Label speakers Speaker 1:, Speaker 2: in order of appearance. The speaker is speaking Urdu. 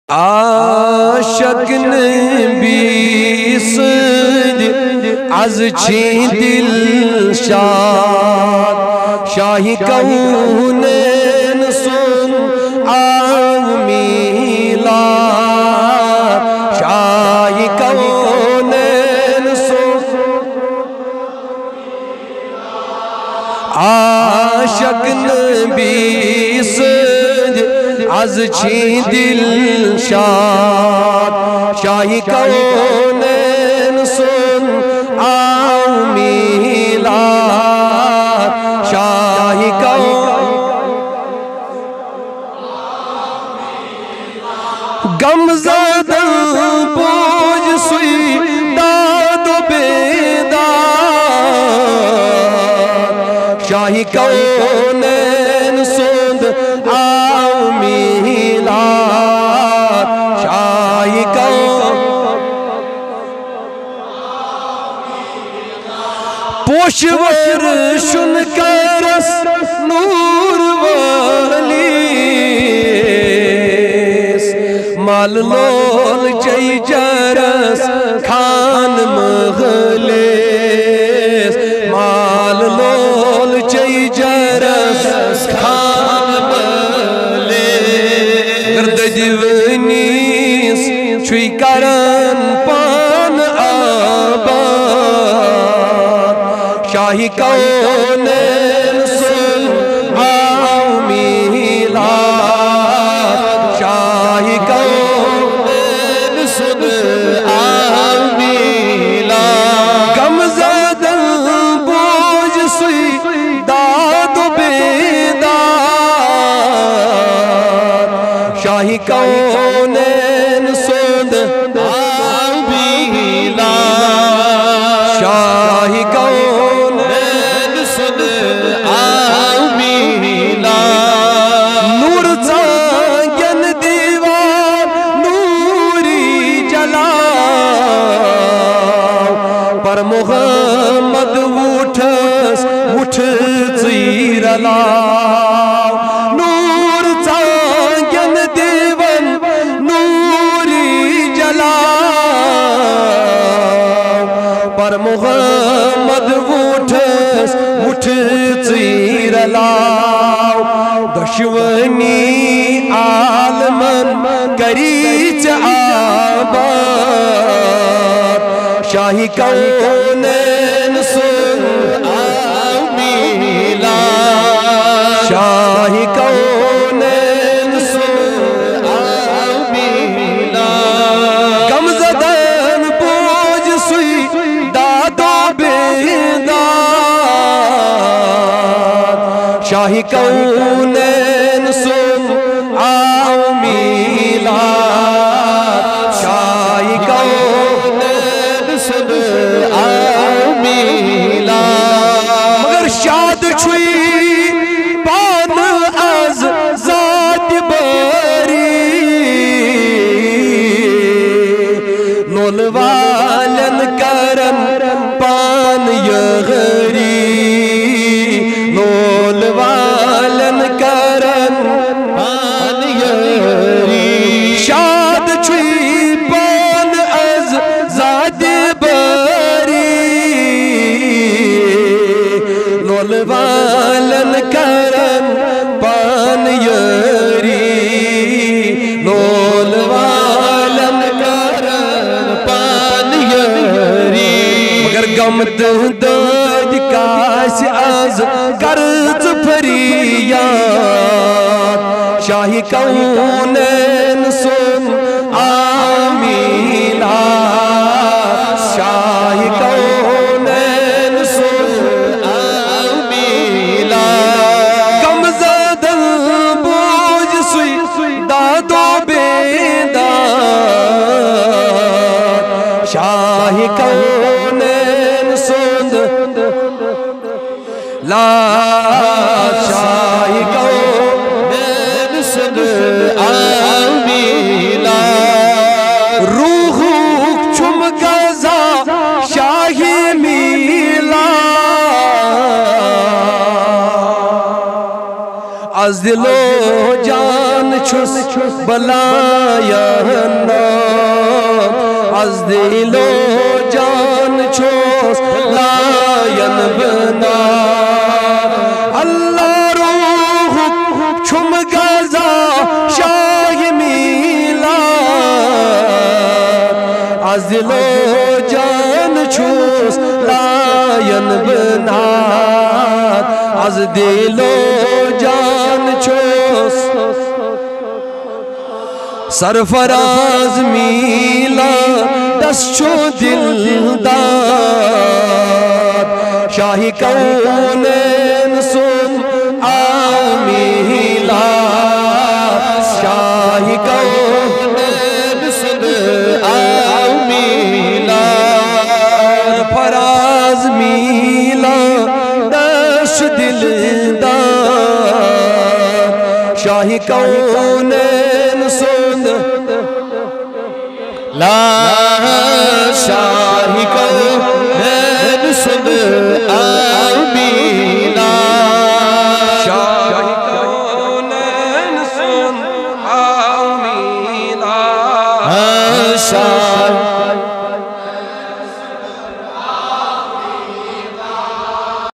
Speaker 1: عاشق نبی سد از چین دل شاد شاہی کونین سن میلاد شاہی کونین سن عاشق نبی سد از چین دل شاد شاہی کونین سن میلاد شاہی کون غم زدہ بوجھ سوئی داد و بیداد شاہی کونین سن میلاد شاہی کون پوشور شن کرس نور والیس مال لول چی جرس خان مغلیس مال لول چی جرس خان مغلیس گرد دیونیس چوی کرن پان آباد شاہی کونین سن میلاد شاہی کونین سن میلاد غم زدہ بوجھ سوئی داد و بیداد شاہی کونین سن میلاد شاہی کونین سن میلاد نور زانگن دیوان نوری جلاو پر محمد وٹھس وٹھ زیر لاو نور زانگن دیوان نوری جلاو پر محمد وٹھس وٹھ زیر لاو دشونی عالمن کریچ آباد شاہی کونین سن میلاد شاہی کونین سن میلاد غم زدن بوجھ سوئی داد و بیداد شاہی کونین سن میلاد شاہی کونین سن میلاد مگر شاد چھوئی پان از ذات باری لول والن کرن پان یغری لول والن کرن پان یغری شاد چھوئی پان از ذات باری لول والن کرن پان یغری لول والن کرن پان یغری مگر غم داد کاس از کرز فریاد شاہی کونین سن میلاد شاہی کونین سن میلاد غم زدہ بوجھ سوئی داد و بیداد شاہی کونین سن لا شاہی کونین سن میلاد روح چم گزا شاہی میلاد از دل و جان چھس بلایا دل و جان چھوس لاین بنا اللہ روح چھم گزا شاہ میلاد از دل و جان چھوس لاین بنا از دل و جان چھوس سرفراز میلاد دست چو دلداد شاہی کونین سن آمیلاد شاہی کونین سن آمیلاد فراز میلاد دست دلداد شاہی کونین سن لا شاہی کونین سن آمیلاد شاہی کونین سن آمیلاد